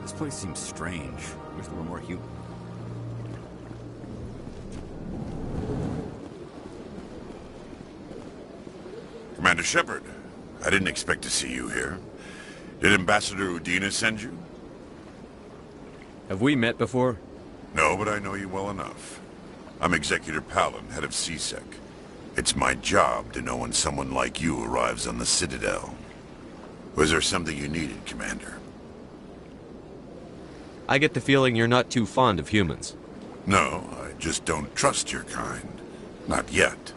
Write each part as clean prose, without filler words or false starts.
This place seems strange. Wish there were more human. Commander Shepard, I didn't expect to see you here. Did Ambassador Udina send you? Have we met before? No, but I know you well enough. I'm Executor Palin, head of CSEC. It's my job to know when someone like you arrives on the Citadel. Was there something you needed, Commander? I get the feeling you're not too fond of humans. No, I just don't trust your kind. Not yet.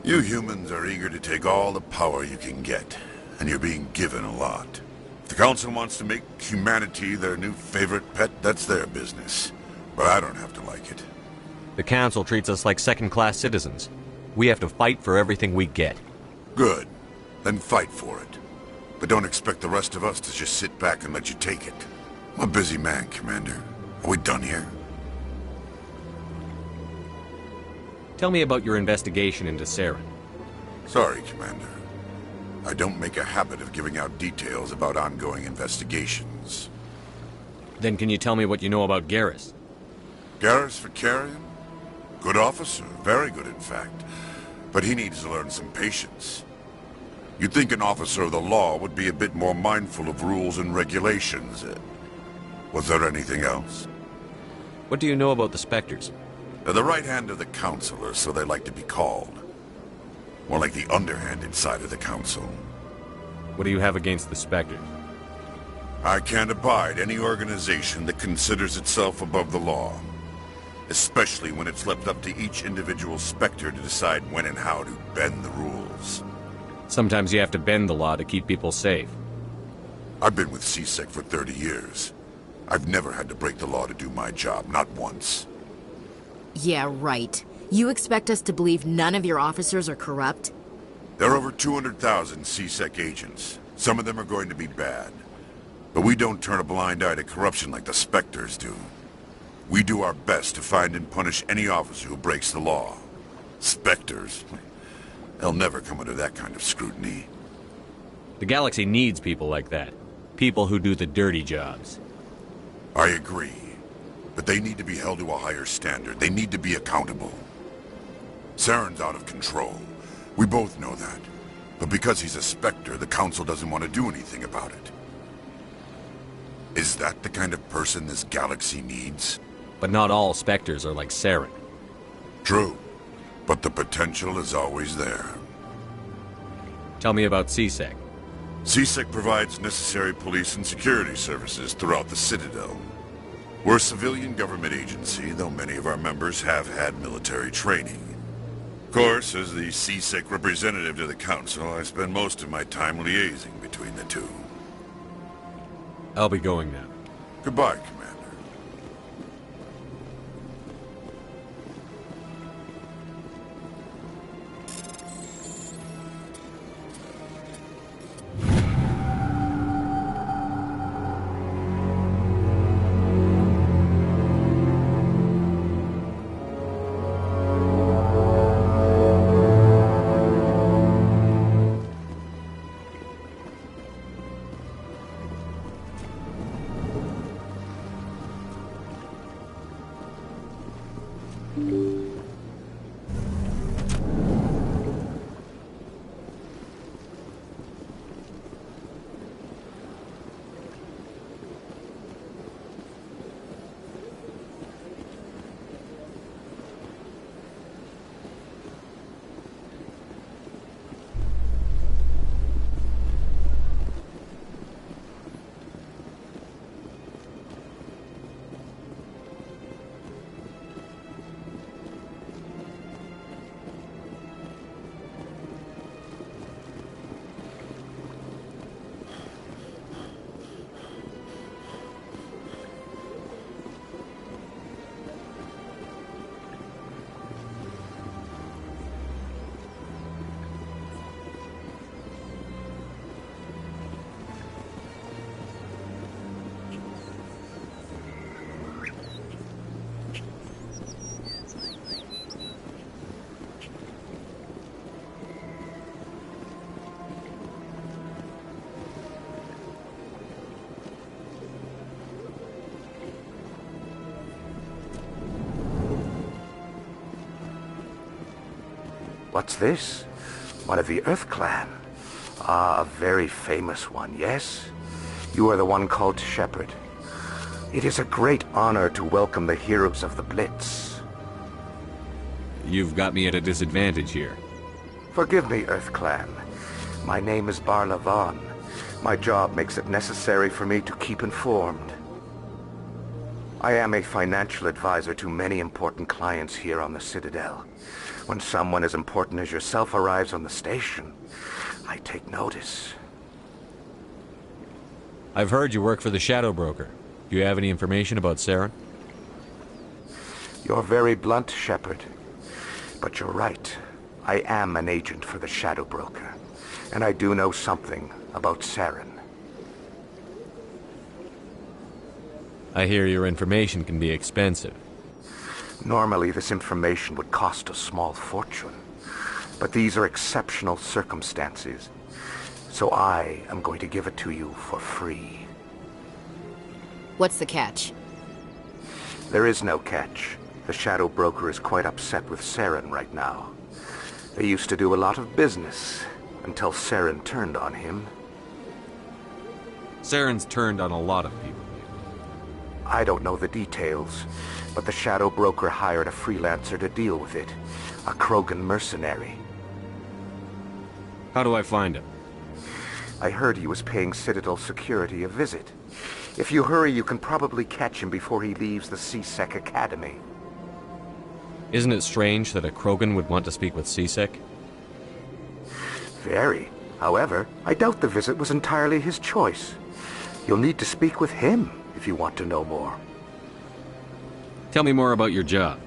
You humans are eager to take all the power you can get, and you're being given a lot. If the Council wants to make humanity their new favorite pet, that's their business. But I don't have to like it. The Council treats us like second-class citizens. We have to fight for everything we get. Good. Then fight for it. But don't expect the rest of us to just sit back and let you take it. I'm a busy man, Commander. Are we done here? Tell me about your investigation into Saren. Sorry, Commander. I don't make a habit of giving out details about ongoing investigations. Then can you tell me what you know about Garrus? Garrus Vakarian? Good officer, very good in fact. But he needs to learn some patience. You'd think an officer of the law would be a bit more mindful of rules and regulations. Was there anything else? What do you know about the Spectres? They're the right hand of the Council, or so they like to be called. More like the underhanded side of the Council. What do you have against the Spectres? I can't abide any organization that considers itself above the law. Especially when it's left up to each individual Spectre to decide when and how to bend the rules. Sometimes you have to bend the law to keep people safe. I've been with CSEC for 30 years. I've never had to break the law to do my job, not once. Yeah, right. You expect us to believe none of your officers are corrupt? There are over 200,000 CSEC agents. Some of them are going to be bad. But we don't turn a blind eye to corruption like the Spectres do. We do our best to find and punish any officer who breaks the law. Spectres? They'll never come under that kind of scrutiny. The galaxy needs people like that. People who do the dirty jobs. I agree. But they need to be held to a higher standard. They need to be accountable. Saren's out of control. We both know that. But because he's a Spectre, the Council doesn't want to do anything about it. Is that the kind of person this galaxy needs? But not all Spectres are like Saren. True. But the potential is always there. Tell me about CSEC. CSEC provides necessary police and security services throughout the Citadel. We're a civilian government agency, though many of our members have had military training. Of course, as the CSEC representative to the Council, I spend most of my time liaising between the two. I'll be going now. Goodbye, Commander. What's this? One of the Earth Clan. Ah, a very famous one, yes? You are the one called Shepard. It is a great honor to welcome the heroes of the Blitz. You've got me at a disadvantage here. Forgive me, Earth Clan. My name is Barla Vaughn. My job makes it necessary for me to keep informed. I am a financial advisor to many important clients here on the Citadel. When someone as important as yourself arrives on the station, I take notice. I've heard you work for the Shadow Broker. Do you have any information about Saren? You're very blunt, Shepard. But you're right. I am an agent for the Shadow Broker. And I do know something about Saren. I hear your information can be expensive. Normally, this information would cost a small fortune. But these are exceptional circumstances. So I am going to give it to you for free. What's the catch? There is no catch. The Shadow Broker is quite upset with Saren right now. They used to do a lot of business, until Saren turned on him. Saren's turned on a lot of people. I don't know the details, but the Shadow Broker hired a freelancer to deal with it. A Krogan mercenary. How do I find him? I heard he was paying Citadel security a visit. If you hurry, you can probably catch him before he leaves the C-Sec Academy. Isn't it strange that a Krogan would want to speak with C-Sec? Very. However, I doubt the visit was entirely his choice. You'll need to speak with him if you want to know more. Tell me more about your job.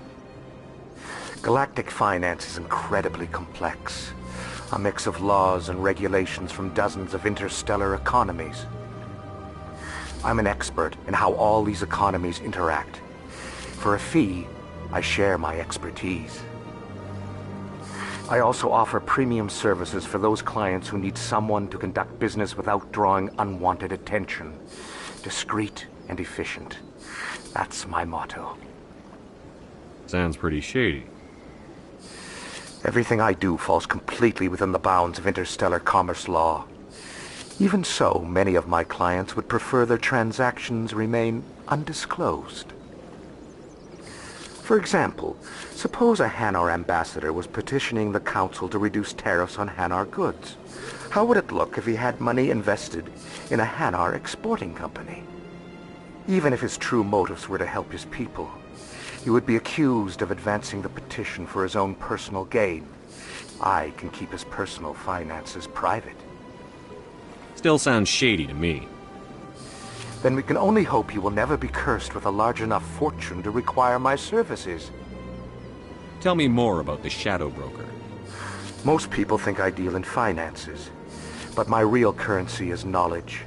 Galactic finance is incredibly complex. A mix of laws and regulations from dozens of interstellar economies. I'm an expert in how all these economies interact. For a fee, I share my expertise. I also offer premium services for those clients who need someone to conduct business without drawing unwanted attention. Discreet and efficient. That's my motto. Sounds pretty shady. Everything I do falls completely within the bounds of interstellar commerce law. Even so, many of my clients would prefer their transactions remain undisclosed. For example, suppose a Hanar ambassador was petitioning the Council to reduce tariffs on Hanar goods. How would it look if he had money invested in a Hanar exporting company? Even if his true motives were to help his people, he would be accused of advancing the petition for his own personal gain. I can keep his personal finances private. Still sounds shady to me. Then we can only hope he will never be cursed with a large enough fortune to require my services. Tell me more about the Shadow Broker. Most people think I deal in finances, but my real currency is knowledge.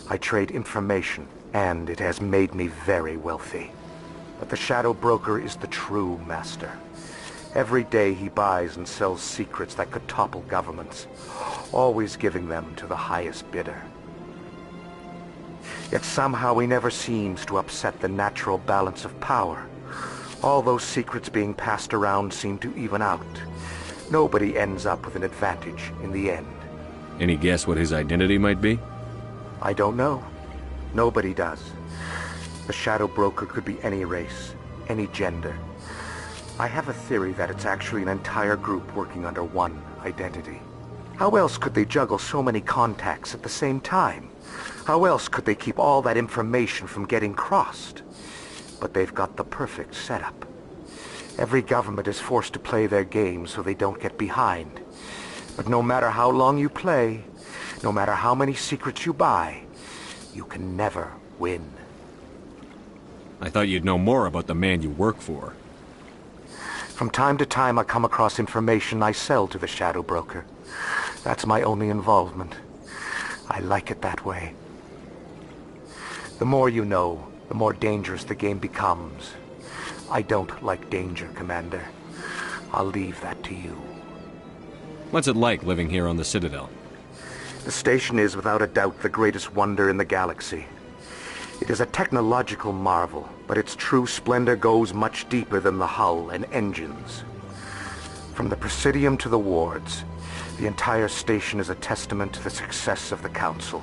I trade information, and it has made me very wealthy. But the Shadow Broker is the true master. Every day he buys and sells secrets that could topple governments, always giving them to the highest bidder. Yet somehow he never seems to upset the natural balance of power. All those secrets being passed around seem to even out. Nobody ends up with an advantage in the end. Any guess what his identity might be? I don't know. Nobody does. The Shadow Broker could be any race, any gender. I have a theory that it's actually an entire group working under one identity. How else could they juggle so many contacts at the same time? How else could they keep all that information from getting crossed? But they've got the perfect setup. Every government is forced to play their game so they don't get behind. But no matter how long you play, no matter how many secrets you buy, you can never win. I thought you'd know more about the man you work for. From time to time I come across information I sell to the Shadow Broker. That's my only involvement. I like it that way. The more you know, the more dangerous the game becomes. I don't like danger, Commander. I'll leave that to you. What's it like living here on the Citadel? The station is without a doubt the greatest wonder in the galaxy. It is a technological marvel, but its true splendor goes much deeper than the hull and engines. From the Presidium to the wards, the entire station is a testament to the success of the Council.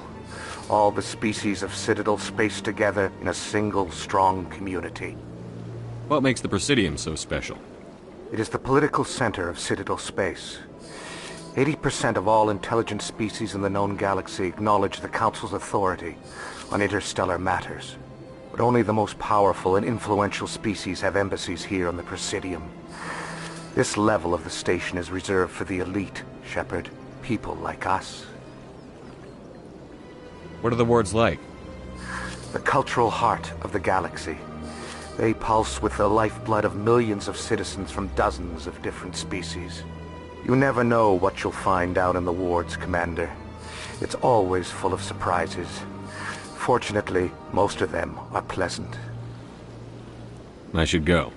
All the species of Citadel spaced together in a single, strong community. What makes the Presidium so special? It is the political center of Citadel space. 80% of all intelligent species in the known galaxy acknowledge the Council's authority on interstellar matters. But only the most powerful and influential species have embassies here on the Presidium. This level of the station is reserved for the elite, Shepard. People like us. What are the wards like? The cultural heart of the galaxy. They pulse with the lifeblood of millions of citizens from dozens of different species. You never know what you'll find out in the wards, Commander. It's always full of surprises. Fortunately, most of them are pleasant. I should go.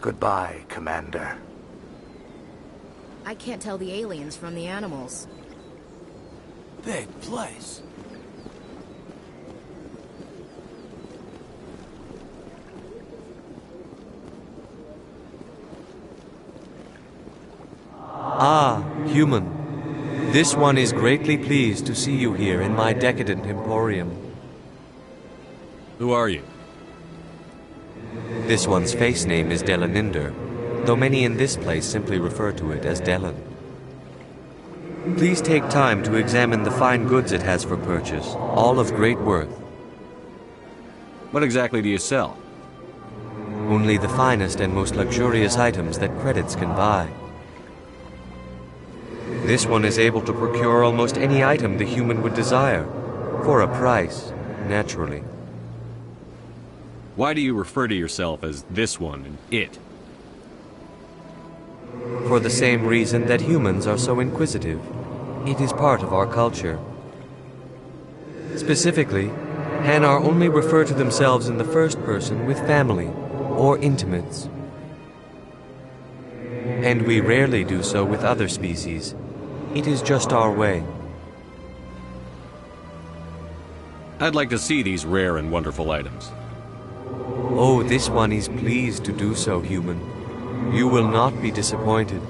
Goodbye, Commander. I can't tell the aliens from the animals. Big place. Ah, human. This one is greatly pleased to see you here in my decadent emporium. Who are you? This one's face name is Delaninder, though many in this place simply refer to it as Delan. Please take time to examine the fine goods it has for purchase, all of great worth. What exactly do you sell? Only the finest and most luxurious items that credits can buy. This one is able to procure almost any item the human would desire, for a price, naturally. Why do you refer to yourself as this one and it? For the same reason that humans are so inquisitive. It is part of our culture. Specifically, Hanar only refer to themselves in the first person with family or intimates. And we rarely do so with other species. It is just our way. I'd like to see these rare and wonderful items. Oh, this one is pleased to do so, human. You will not be disappointed.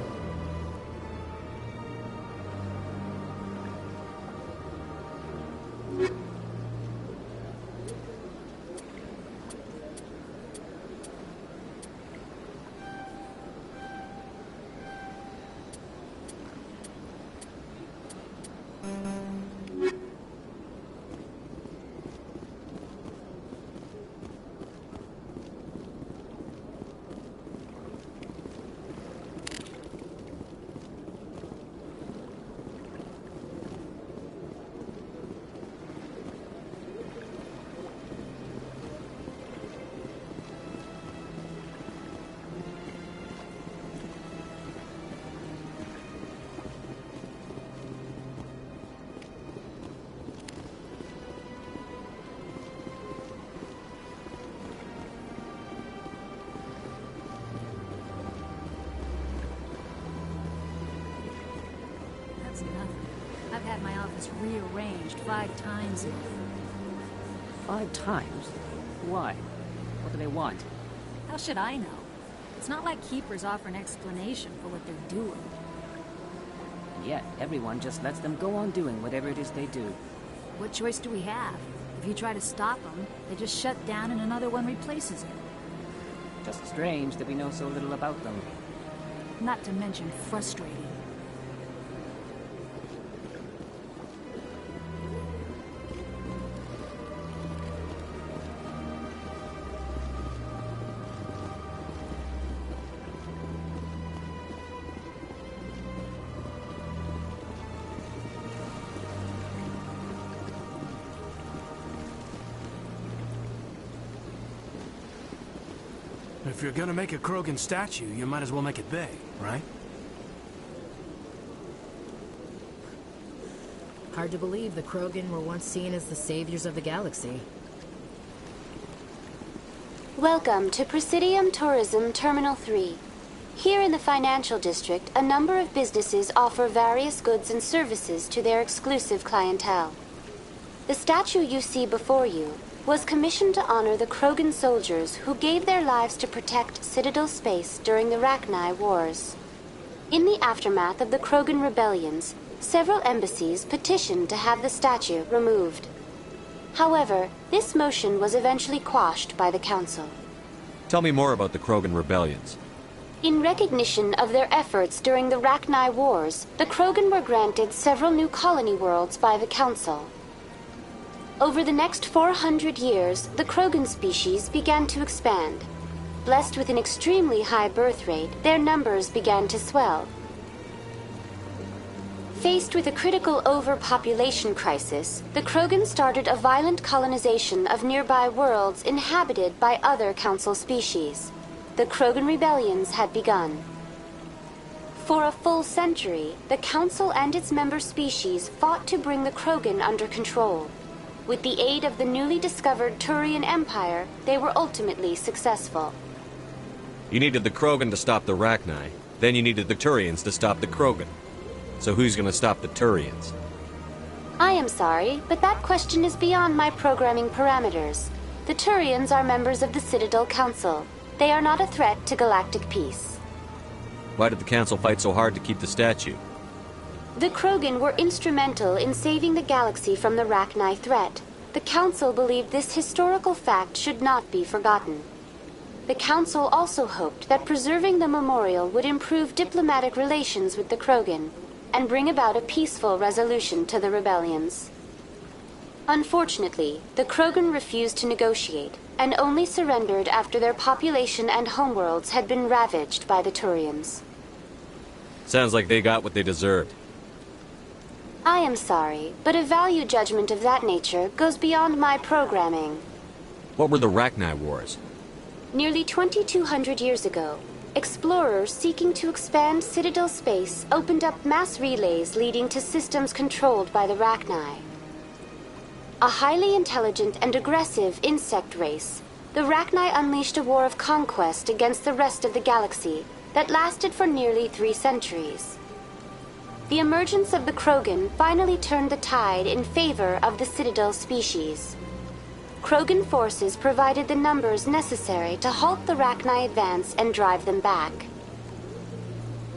That's nothing. I've had my office rearranged 5 times now. 5 times? Why? What do they want? How should I know? It's not like Keepers offer an explanation for what they're doing. And yet, everyone just lets them go on doing whatever it is they do. What choice do we have? If you try to stop them, they just shut down and another one replaces it. Just strange that we know so little about them. Not to mention frustrating. If you're gonna make a Krogan statue, you might as well make it big, right? Hard to believe the Krogan were once seen as the saviors of the galaxy. Welcome to Presidium Tourism Terminal 3. Here in the financial district, a number of businesses offer various goods and services to their exclusive clientele. The statue you see before you was commissioned to honor the Krogan soldiers who gave their lives to protect Citadel space during the Rachni Wars. In the aftermath of the Krogan rebellions, several embassies petitioned to have the statue removed. However, this motion was eventually quashed by the Council. Tell me more about the Krogan rebellions. In recognition of their efforts during the Rachni Wars, the Krogan were granted several new colony worlds by the Council. Over the next 400 years, the Krogan species began to expand. Blessed with an extremely high birth rate, their numbers began to swell. Faced with a critical overpopulation crisis, the Krogan started a violent colonization of nearby worlds inhabited by other Council species. The Krogan rebellions had begun. For a full century, the Council and its member species fought to bring the Krogan under control. With the aid of the newly discovered Turian Empire, they were ultimately successful. You needed the Krogan to stop the Rachni, then you needed the Turians to stop the Krogan. So who's gonna stop the Turians? I am sorry, but that question is beyond my programming parameters. The Turians are members of the Citadel Council. They are not a threat to galactic peace. Why did the Council fight so hard to keep the statue? The Krogan were instrumental in saving the galaxy from the Rachni threat. The Council believed this historical fact should not be forgotten. The Council also hoped that preserving the memorial would improve diplomatic relations with the Krogan and bring about a peaceful resolution to the rebellions. Unfortunately, the Krogan refused to negotiate and only surrendered after their population and homeworlds had been ravaged by the Turians. Sounds like they got what they deserved. I am sorry, but a value judgment of that nature goes beyond my programming. What were the Rachni Wars? Nearly 2,200 years ago, explorers seeking to expand Citadel space opened up mass relays leading to systems controlled by the Rachni. A highly intelligent and aggressive insect race, the Rachni unleashed a war of conquest against the rest of the galaxy that lasted for nearly 3 centuries. The emergence of the Krogan finally turned the tide in favor of the Citadel species. Krogan forces provided the numbers necessary to halt the Rachni advance and drive them back.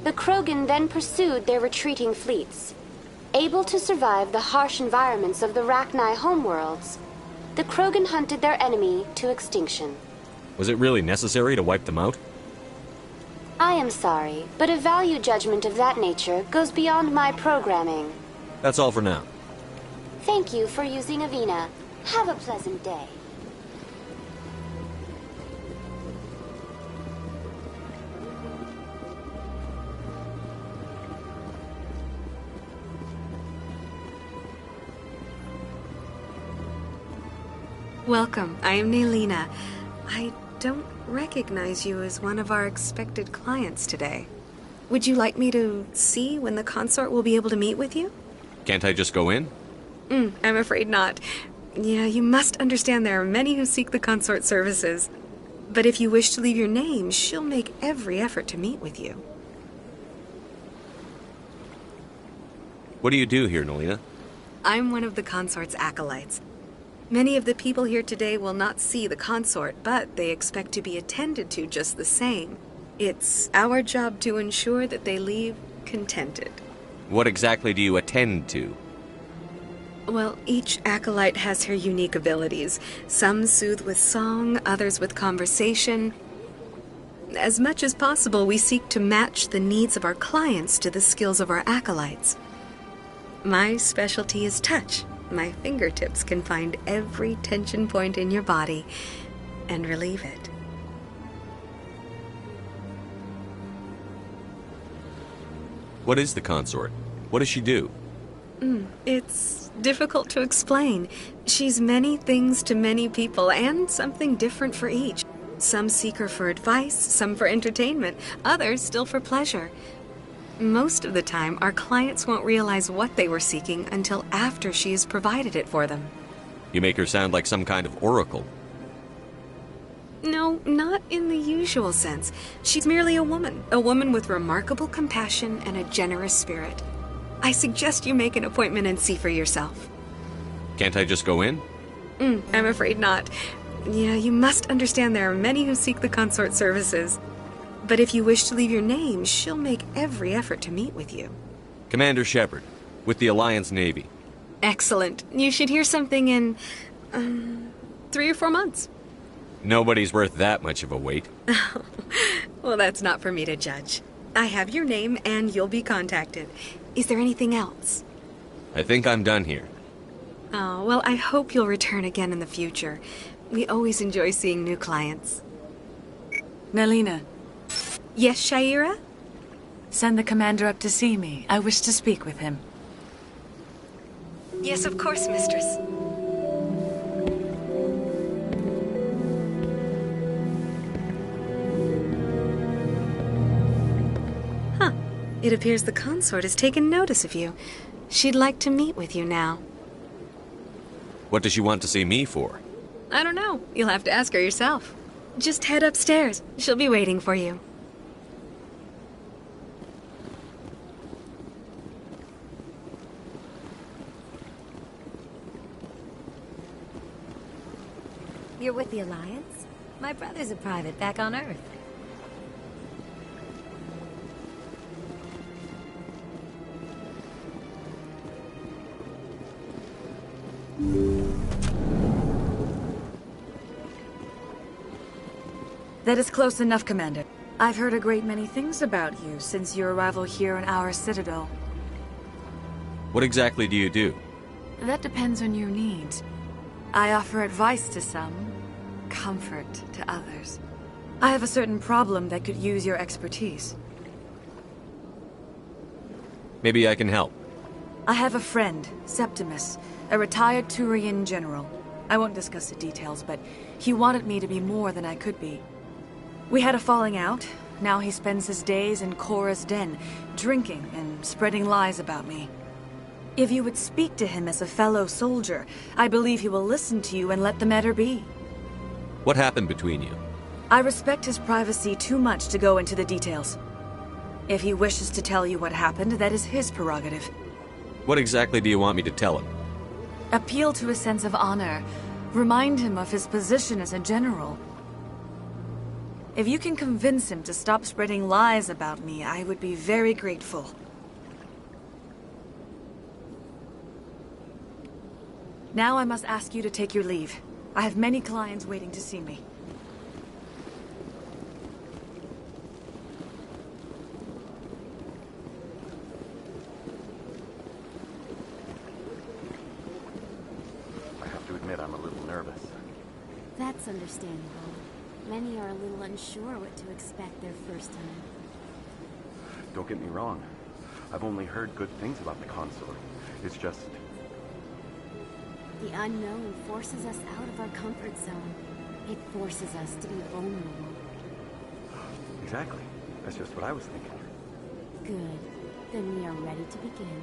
The Krogan then pursued their retreating fleets. Able to survive the harsh environments of the Rachni homeworlds, the Krogan hunted their enemy to extinction. Was it really necessary to wipe them out? I am sorry, but a value judgment of that nature goes beyond my programming. That's all for now. Thank you for using Avina. Have a pleasant day. Welcome. I am Naylina. I don't recognize you as one of our expected clients today. Would you like me to see when the consort will be able to meet with you? Can't I just go in? I'm afraid not. Yeah, you must understand there are many who seek the consort services. But if you wish to leave your name, she'll make every effort to meet with you. What do you do here, Nolina? I'm one of the consort's acolytes. Many of the people here today will not see the consort, but they expect to be attended to just the same. It's our job to ensure that they leave contented. What exactly do you attend to? Well, each acolyte has her unique abilities. Some soothe with song, others with conversation. As much as possible, we seek to match the needs of our clients to the skills of our acolytes. My specialty is touch. My fingertips can find every tension point in your body and relieve it. What is the consort? What does she do? It's difficult to explain. She's many things to many people, and something different for each. Some seek her for advice, some for entertainment, others still for pleasure. Most of the time, our clients won't realize what they were seeking until after she has provided it for them. You make her sound like some kind of oracle. No, not in the usual sense. She's merely a woman with remarkable compassion and a generous spirit. I suggest you make an appointment and see for yourself. Can't I just go in? I'm afraid not. Yeah, you must understand there are many who seek the consort services. But if you wish to leave your name, she'll make every effort to meet with you. Commander Shepard, with the Alliance Navy. Excellent. You should hear something in, 3 or 4 months. Nobody's worth that much of a wait. Well, that's not for me to judge. I have your name, and you'll be contacted. Is there anything else? I think I'm done here. Oh, well, I hope you'll return again in the future. We always enjoy seeing new clients. Nelina. Yes, Shaira? Send the commander up to see me. I wish to speak with him. Yes, of course, mistress. Huh. It appears the consort has taken notice of you. She'd like to meet with you now. What does she want to see me for? I don't know. You'll have to ask her yourself. Just head upstairs. She'll be waiting for you. You're with the Alliance? My brother's a private back on Earth. That is close enough, Commander. I've heard a great many things about you since your arrival here in our citadel. What exactly do you do? That depends on your needs. I offer advice to some, comfort to others. I have a certain problem that could use your expertise. Maybe I can help. I have a friend, Septimus, a retired Turian general. I won't discuss the details, but he wanted me to be more than I could be. We had a falling out. Now he spends his days in Korra's den, drinking and spreading lies about me. If you would speak to him as a fellow soldier, I believe he will listen to you and let the matter be. What happened between you? I respect his privacy too much to go into the details. If he wishes to tell you what happened, that is his prerogative. What exactly do you want me to tell him? Appeal to his sense of honor. Remind him of his position as a general. If you can convince him to stop spreading lies about me, I would be very grateful. Now I must ask you to take your leave. I have many clients waiting to see me. I have to admit I'm a little nervous. That's understandable. Many are a little unsure what to expect their first time. Don't get me wrong. I've only heard good things about the consort. It's just... The unknown forces us out of our comfort zone. It forces us to be vulnerable. Exactly. That's just what I was thinking. Good. Then we are ready to begin.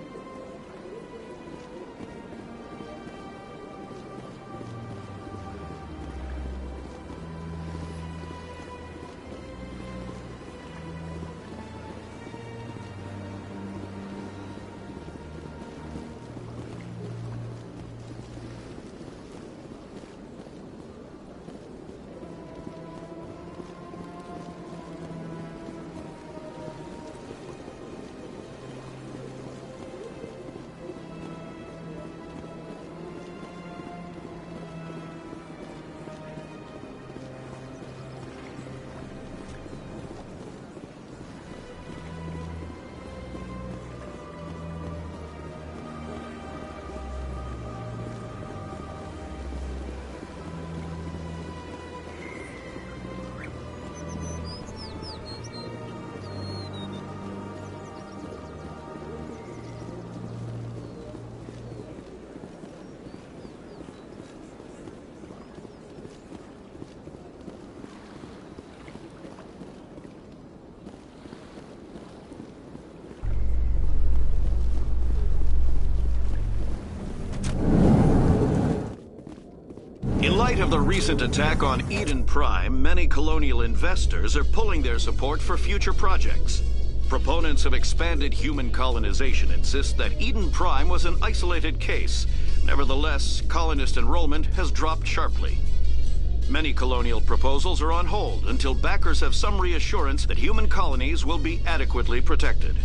In light of the recent attack on Eden Prime, many colonial investors are pulling their support for future projects. Proponents of expanded human colonization insist that Eden Prime was an isolated case, Nevertheless, colonist enrollment has dropped sharply. Many colonial proposals are on hold until backers have some reassurance that human colonies will be adequately protected.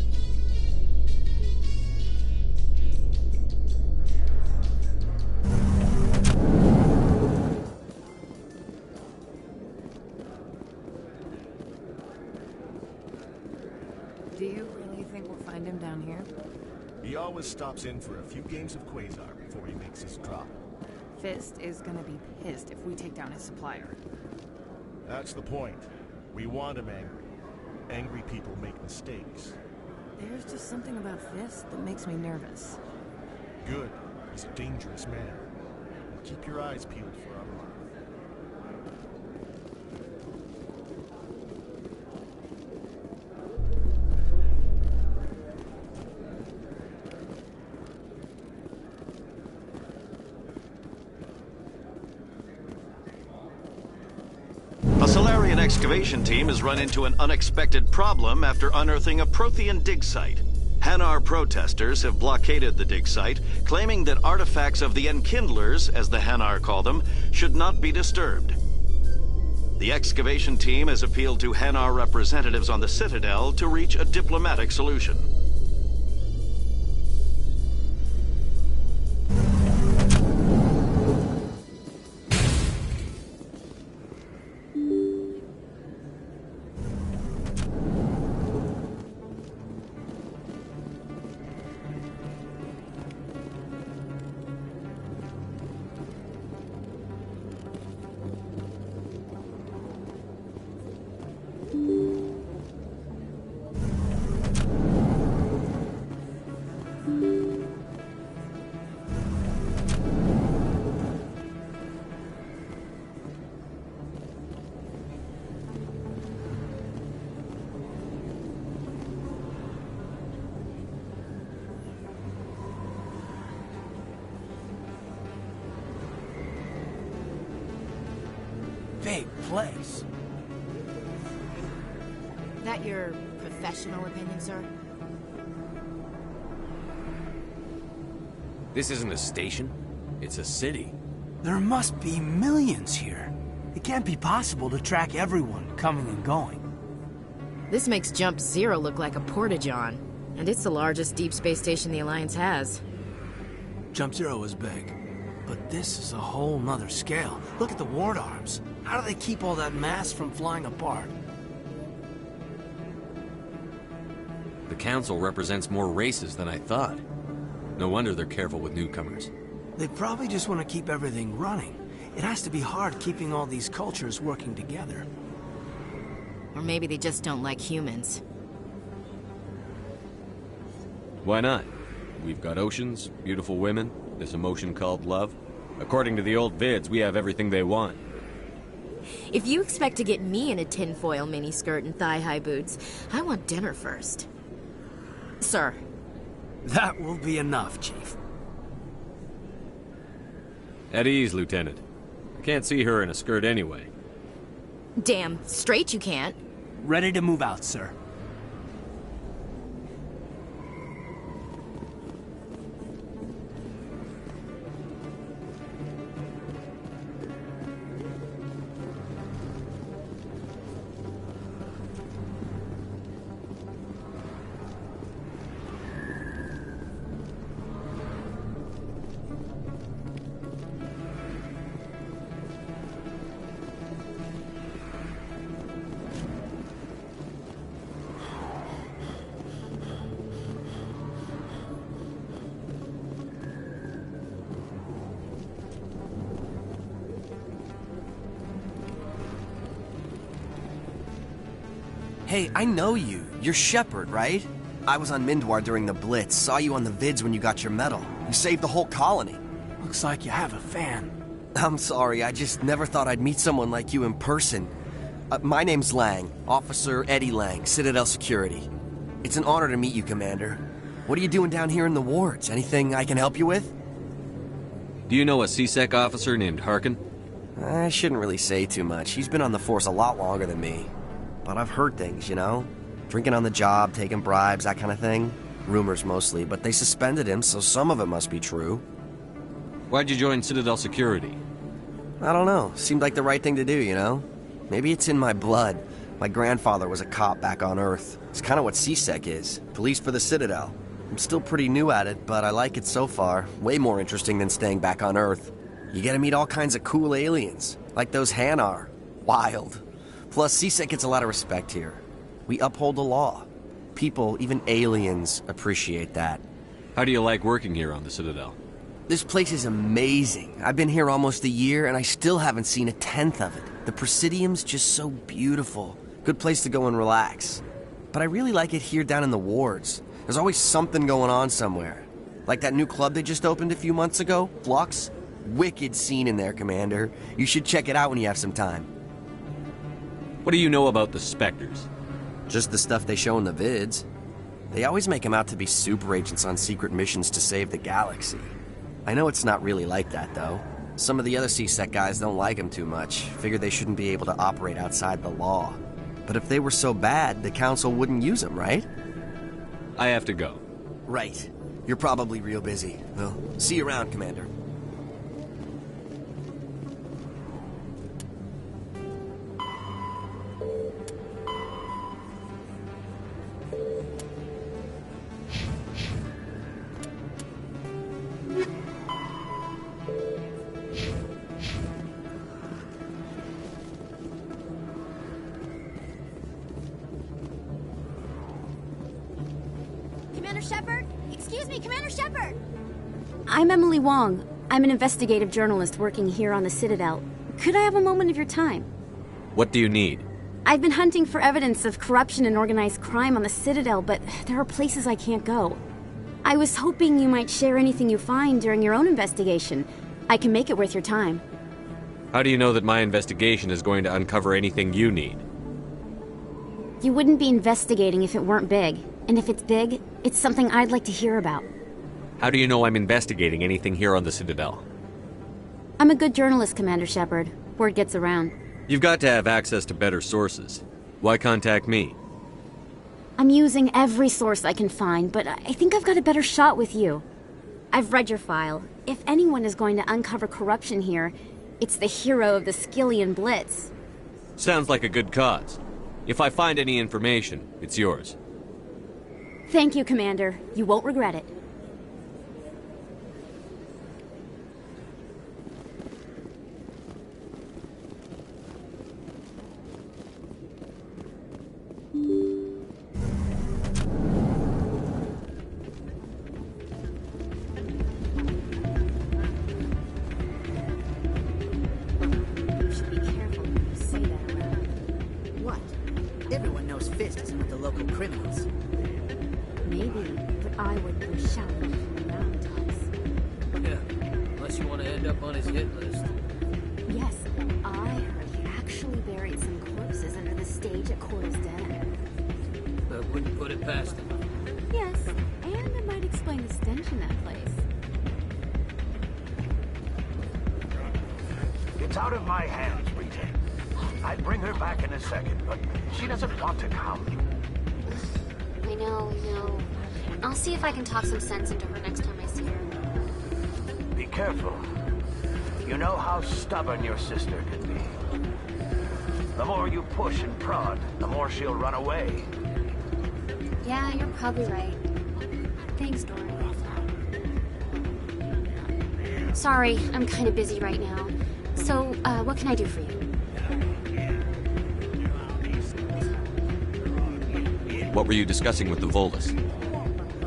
Do you really think we'll find him down here? He always stops in for a few games of Quasar before he makes his drop. Fist is gonna be pissed if we take down his supplier. That's the point. We want him angry. Angry people make mistakes. There's just something about Fist that makes me nervous. Good. He's a dangerous man. And keep your eyes peeled for our mark. A Salarian excavation team has run into an unexpected problem after unearthing a Prothean dig site. Hanar protesters have blockaded the dig site, claiming that artifacts of the Enkindlers, as the Hanar call them, should not be disturbed. The excavation team has appealed to Hanar representatives on the Citadel to reach a diplomatic solution. Big place. That your professional opinion, sir? This isn't a station. It's a city. There must be millions here. It can't be possible to track everyone coming and going. This makes Jump Zero look like a porta-john, and it's the largest deep space station the Alliance has. Jump Zero is big, but this is a whole nother scale. Look at the ward arms. How do they keep all that mass from flying apart? The Council represents more races than I thought. No wonder they're careful with newcomers. They probably just want to keep everything running. It has to be hard keeping all these cultures working together. Or maybe they just don't like humans. Why not? We've got oceans, beautiful women, this emotion called love. According to the old vids, we have everything they want. If you expect to get me in a tinfoil miniskirt and thigh-high boots, I want dinner first. Sir. That will be enough, Chief. At ease, Lieutenant. I can't see her in a skirt anyway. Damn straight you can't. Ready to move out, sir. Hey, I know you. You're Shepard, right? I was on Mindwar during the Blitz, saw you on the vids when you got your medal. You saved the whole colony. Looks like you have a fan. I'm sorry, I just never thought I'd meet someone like you in person. My name's Lang, Officer Eddie Lang, Citadel Security. It's an honor to meet you, Commander. What are you doing down here in the wards? Anything I can help you with? Do you know a CSEC officer named Harkin? I shouldn't really say too much. He's been on the force a lot longer than me. But I've heard things, you know? Drinking on the job, taking bribes, that kind of thing. Rumors mostly, but they suspended him, so some of it must be true. Why'd you join Citadel Security? I don't know. Seemed like the right thing to do, you know? Maybe it's in my blood. My grandfather was a cop back on Earth. It's kind of what CSEC is. Police for the Citadel. I'm still pretty new at it, but I like it so far. Way more interesting than staying back on Earth. You get to meet all kinds of cool aliens, like those Hanar. Wild. Plus, CSEC gets a lot of respect here. We uphold the law. People, even aliens, appreciate that. How do you like working here on the Citadel? This place is amazing. I've been here almost a year, and I still haven't seen a tenth of it. The Presidium's just so beautiful. Good place to go and relax. But I really like it here down in the wards. There's always something going on somewhere. Like that new club they just opened a few months ago, Flux. Wicked scene in there, Commander. You should check it out when you have some time. What do you know about the Spectres? Just the stuff they show in the vids. They always make them out to be super agents on secret missions to save the galaxy. I know it's not really like that, though. Some of the other CSEC guys don't like them too much. Figure they shouldn't be able to operate outside the law. But if they were so bad, the Council wouldn't use them, right? I have to go. Right. You're probably real busy. Well, see you around, Commander. Commander Shepard? Excuse me, Commander Shepard! I'm Emily Wong. I'm an investigative journalist working here on the Citadel. Could I have a moment of your time? What do you need? I've been hunting for evidence of corruption and organized crime on the Citadel, but there are places I can't go. I was hoping you might share anything you find during your own investigation. I can make it worth your time. How do you know that my investigation is going to uncover anything you need? You wouldn't be investigating if it weren't big. And if it's big, it's something I'd like to hear about. How do you know I'm investigating anything here on the Citadel? I'm a good journalist, Commander Shepard. Word gets around. You've got to have access to better sources. Why contact me? I'm using every source I can find, but I think I've got a better shot with you. I've read your file. If anyone is going to uncover corruption here, it's the hero of the Skillian Blitz. Sounds like a good cause. If I find any information, it's yours. Thank you, Commander. You won't regret it. Everyone knows Fist isn't with the local criminals. Maybe, but I would go shouting from the mountaintops. Yeah, unless you want to end up on his hit list. Yes, I heard he actually buried some corpses under the stage at Cora's Den. I wouldn't put it past him. Yes, and it might explain the stench in that place. It's out of my hands, Rita. I'd bring her back in a second, but she doesn't want to come. I know. I'll see if I can talk some sense into her next time I see her. Be careful. You know how stubborn your sister can be. The more you push and prod, the more she'll run away. Yeah, you're probably right. Thanks, Doran. Sorry, I'm kind of busy right now. So, what can I do for you? What were you discussing with the Volus?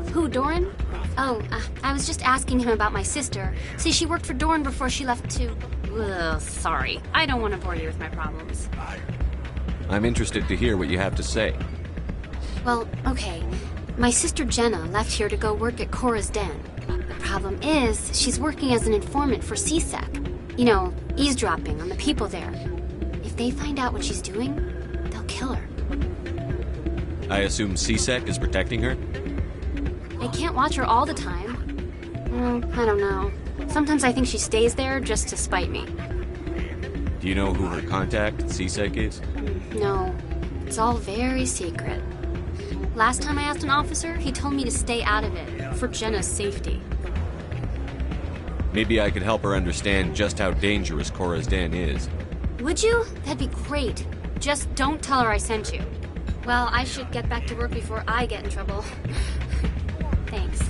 Who, Doran? Oh, I was just asking him about my sister. See, she worked for Doran before she left to... Ugh, sorry. I don't want to bore you with my problems. I'm interested to hear what you have to say. Well, okay. My sister Jenna left here to go work at Cora's Den. The problem is, she's working as an informant for CSEC. You know, eavesdropping on the people there. If they find out what she's doing, they'll kill her. I assume CSEC is protecting her? They can't watch her all the time. I don't know. Sometimes I think she stays there just to spite me. Do you know who her contact at CSEC is? No. It's all very secret. Last time I asked an officer, he told me to stay out of it, for Jenna's safety. Maybe I could help her understand just how dangerous Cora's Den is. Would you? That'd be great. Just don't tell her I sent you. Well, I should get back to work before I get in trouble. Thanks.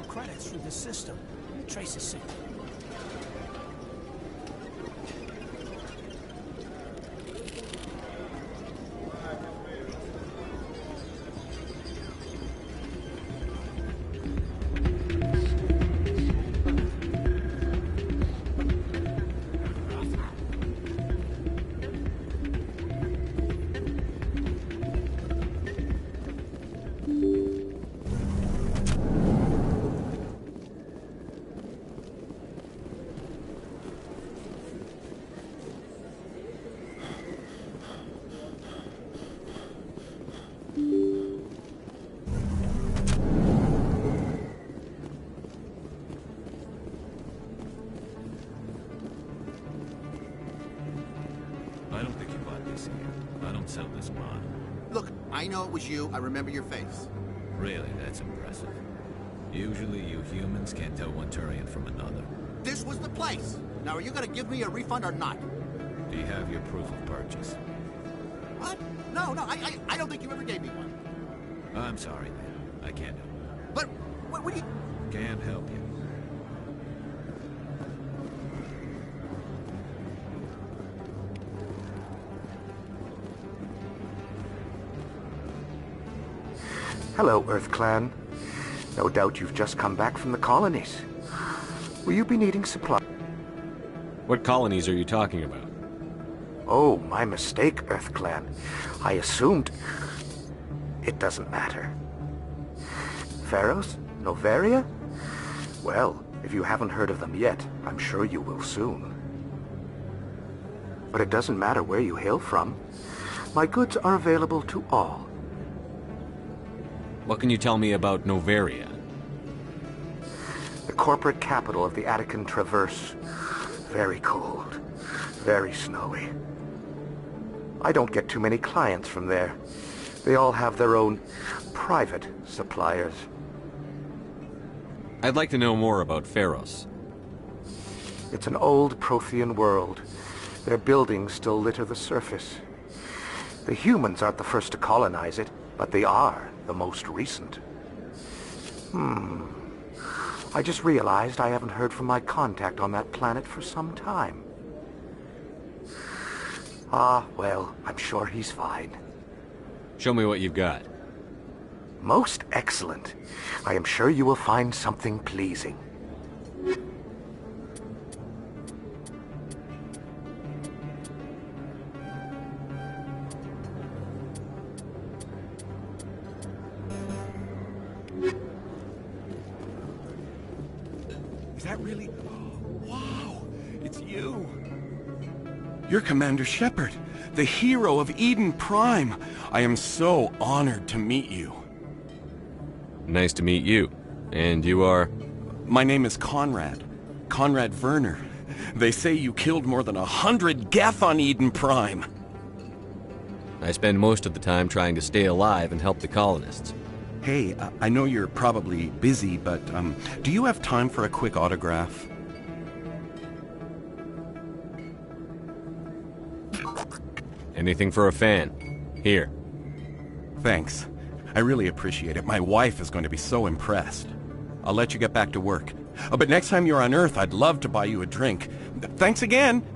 Credits through the system. Trace a signal. I don't think you bought this here. I don't sell this mod. Look, I know it was you. I remember your face. Really, that's impressive. Usually you humans can't tell one Turian from another. This was the place. Now, are you gonna give me a refund or not? Do you have your proof of purchase? What? No, I don't think you ever gave me one. I'm sorry, man. I can't help you. But, what do you... Can't help you. Hello, Earth Clan. No doubt you've just come back from the colonies. Will you be needing supply? What colonies are you talking about? Oh, my mistake, Earth Clan. I assumed... It doesn't matter. Pharos? Noveria? Well, if you haven't heard of them yet, I'm sure you will soon. But it doesn't matter where you hail from. My goods are available to all. What can you tell me about Noveria? The corporate capital of the Attican Traverse. Very cold. Very snowy. I don't get too many clients from there. They all have their own private suppliers. I'd like to know more about Pharos. It's an old Prothean world. Their buildings still litter the surface. The humans aren't the first to colonize it, but they are the most recent. I just realized I haven't heard from my contact on that planet for some time. Ah, well, I'm sure he's fine. Show me what you've got. Most excellent. I am sure you will find something pleasing. Is that really... Wow! It's you! You're Commander Shepard, the hero of Eden Prime. I am so honored to meet you. Nice to meet you. And you are? My name is Conrad. Conrad Werner. They say you killed more than 100 Geth on Eden Prime. I spend most of the time trying to stay alive and help the colonists. Hey, I know you're probably busy, but do you have time for a quick autograph? Anything for a fan. Here. Thanks. I really appreciate it. My wife is going to be so impressed. I'll let you get back to work. But next time you're on Earth, I'd love to buy you a drink. Thanks again!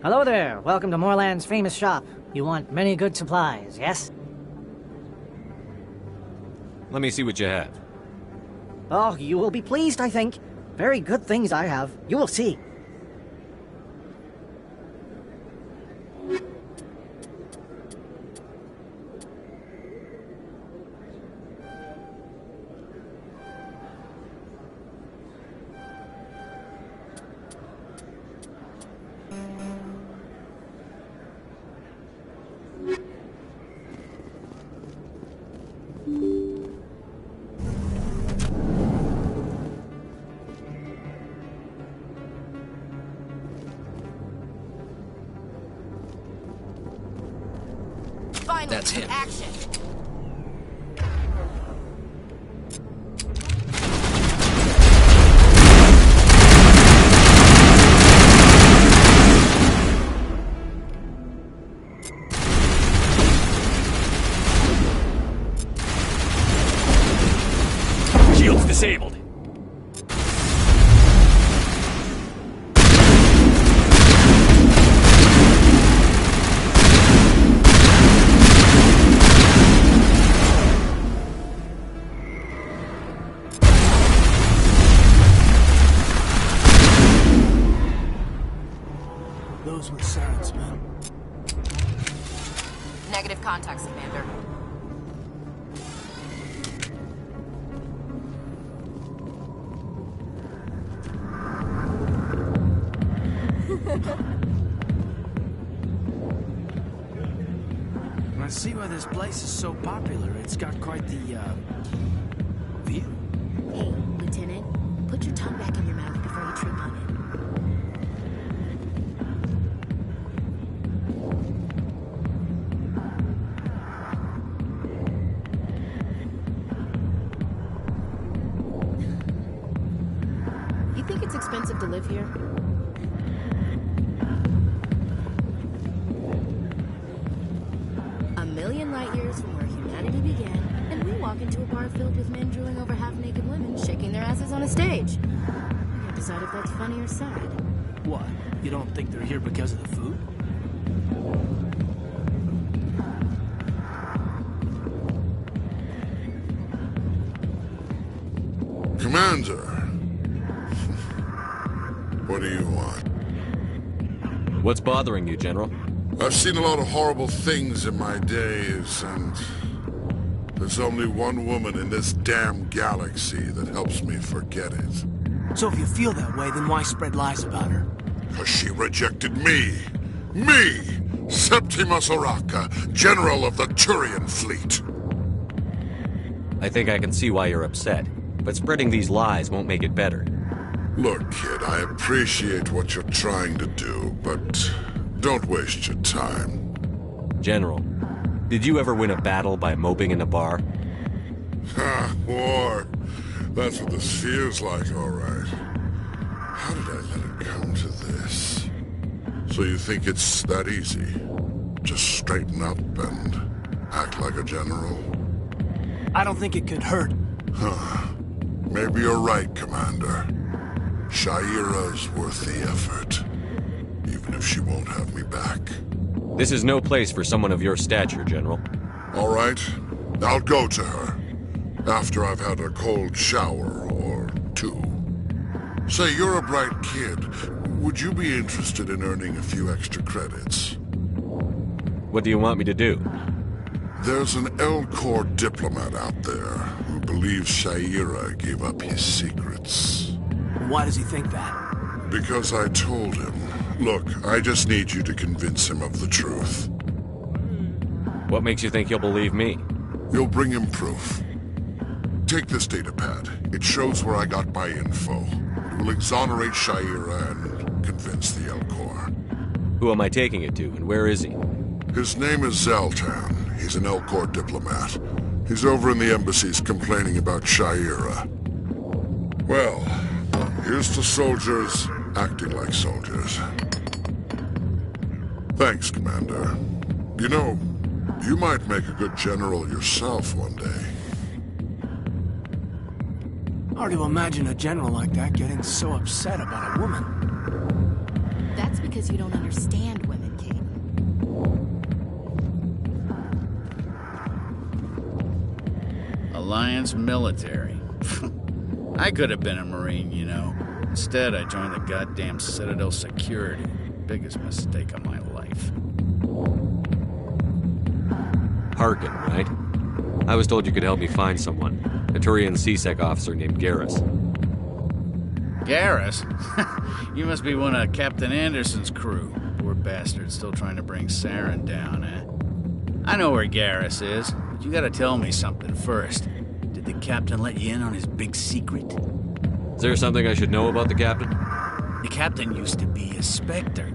Hello there. Welcome to Moorland's famous shop. You want many good supplies, yes? Let me see what you have. Oh, you will be pleased, I think. Very good things I have. You will see. Finally, That's him. action. Shield's disabled. Those were Saren's men. Negative contacts, Commander. I see why this place is so popular. It's got quite the, view. Hey, Lieutenant, put your tongue back in your mouth before you trip on it. You think it's expensive to live here? A million light years from where humanity began, and we walk into a bar filled with men drooling over half-naked women shaking their asses on a stage. I can't decide if that's funny or sad. What? You don't think they're here because of the food? Commander! What do you want? What's bothering you, General? I've seen a lot of horrible things in my days, and there's only one woman in this damn galaxy that helps me forget it. So if you feel that way, then why spread lies about her? Because she rejected me! Me! Septimus Oraka, General of the Turian Fleet! I think I can see why you're upset, but spreading these lies won't make it better. Look, kid, I appreciate what you're trying to do, but don't waste your time. General, did you ever win a battle by moping in a bar? Ha, war. That's what this feels like, all right. How did I let it come to this? So you think it's that easy? Just straighten up and act like a general? I don't think it could hurt. Huh. Maybe you're right, Commander. Shaira's worth the effort. Even if she won't have me back. This is no place for someone of your stature, General. All right. I'll go to her. After I've had a cold shower or two. Say, you're a bright kid. Would you be interested in earning a few extra credits? What do you want me to do? There's an L-Corps diplomat out there who believes Shaira gave up his secrets. Why does he think that? Because I told him. Look, I just need you to convince him of the truth. What makes you think he'll believe me? You'll bring him proof. Take this datapad. It shows where I got my info. It will exonerate Shaira and convince the L-Corps. Who am I taking it to, and where is he? His name is Zaltan. He's an L-Corps diplomat. He's over in the embassies complaining about Shaira. Well, here's to soldiers acting like soldiers. Thanks, Commander. You know, you might make a good general yourself one day. Hard to imagine a general like that getting so upset about a woman. That's because you don't understand women, Kate. Alliance military. I could have been a Marine, you know. Instead, I joined the goddamn Citadel security. Biggest mistake of my life. Harkin, right? I was told you could help me find someone. A Turian CSEC officer named Garrus. Garrus? You must be one of Captain Anderson's crew. Poor bastard, still trying to bring Saren down, eh? I know where Garrus is, but you gotta tell me something first. Did the captain let you in on his big secret? Is there something I should know about the captain? The captain used to be a Spectre.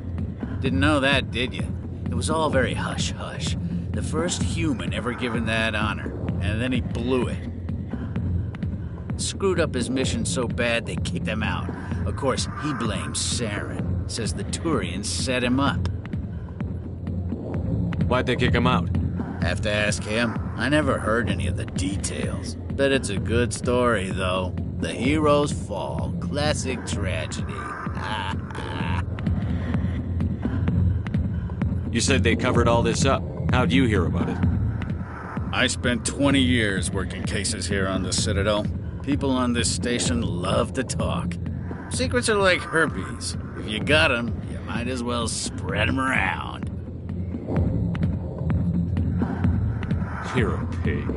Didn't know that, did you? It was all very hush-hush. The first human ever given that honor, and then he blew it. Screwed up his mission so bad they kicked him out. Of course, he blames Saren. Says the Turians set him up. Why'd they kick him out? Have to ask him. I never heard any of the details. Bet it's a good story, though. The heroes fall. Classic tragedy. You said they covered all this up. How'd you hear about it? I spent 20 years working cases here on the Citadel. People on this station love to talk. Secrets are like herpes. If you got them, you might as well spread them around. You're a pig.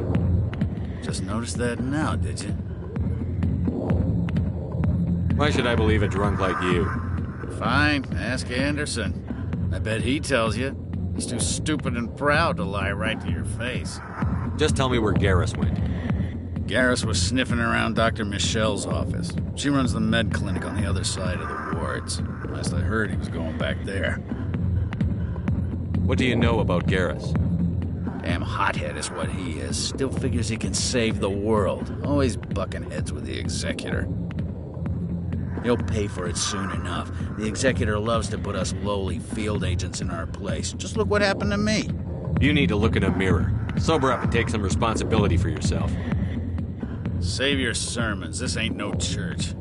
Just noticed that now, did you? Why should I believe a drunk like you? Fine, ask Anderson. I bet he tells you. He's too stupid and proud to lie right to your face. Just tell me where Garrus went. Garrus was sniffing around Dr. Michelle's office. She runs the med clinic on the other side of the wards. Last I heard, he was going back there. What do you know about Garrus? Damn hothead is what he is. Still figures he can save the world. Always bucking heads with the Executor. He'll pay for it soon enough. The Executor loves to put us lowly field agents in our place. Just look what happened to me. You need to look in a mirror. Sober up and take some responsibility for yourself. Save your sermons. This ain't no church.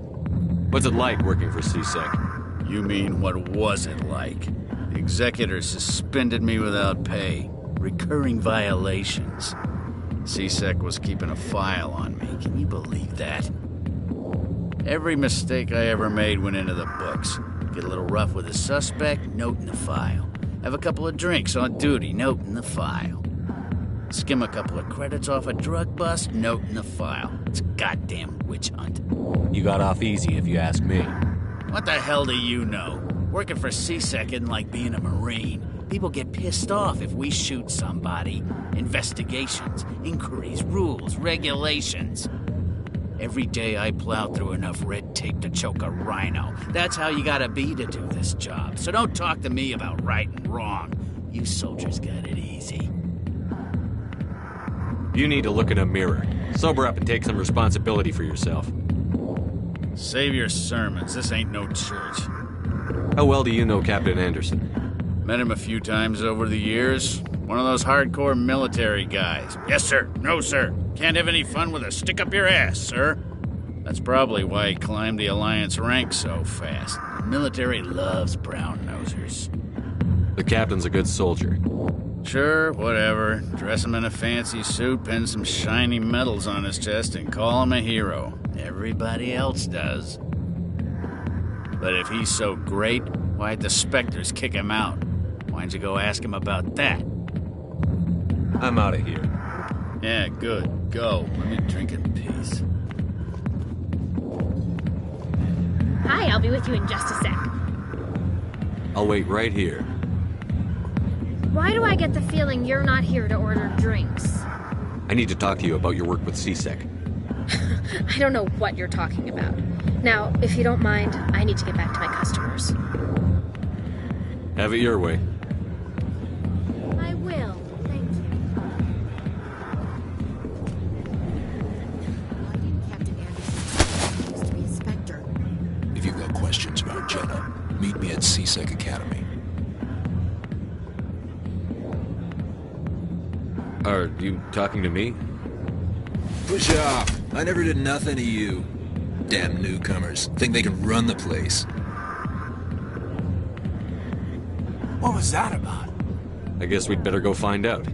What's it like working for CSEC? You mean, what was it like? The Executor suspended me without pay. Recurring violations. CSEC was keeping a file on me. Can you believe that? Every mistake I ever made went into the books. Get a little rough with a suspect, note in the file. Have a couple of drinks on duty, note in the file. Skim a couple of credits off a drug bust, note in the file. It's a goddamn witch hunt. You got off easy, if you ask me. What the hell do you know? Working for CSEC isn't like being a Marine. People get pissed off if we shoot somebody. Investigations, inquiries, rules, regulations. Every day I plow through enough red tape to choke a rhino. That's how you gotta be to do this job. So don't talk to me about right and wrong. You soldiers got it easy. You need to look in a mirror. Sober up and take some responsibility for yourself. Save your sermons. This ain't no church. How well do you know Captain Anderson? Met him a few times over the years. One of those hardcore military guys. Yes, sir. No, sir. Can't have any fun with a stick up your ass, sir. That's probably why he climbed the Alliance ranks so fast. The military loves brown-nosers. The captain's a good soldier. Sure, whatever. Dress him in a fancy suit, pin some shiny medals on his chest, and call him a hero. Everybody else does. But if he's so great, why'd the Spectres kick him out? Why'd you go ask him about that? I'm out of here. Yeah, good. Go. Let me drink in peace. Hi, I'll be with you in just a sec. I'll wait right here. Why do I get the feeling you're not here to order drinks? I need to talk to you about your work with CSEC. I don't know what you're talking about. Now, if you don't mind, I need to get back to my customers. Have it your way. I will. Thank you. Why didn't Captain Anderson used to be a Spectre? If you've got questions about Jenna, meet me at CSEC Academy. Are you talking to me? Push off. I never did nothing to you. Damn newcomers. Think they can run the place. What was that about? I guess we'd better go find out.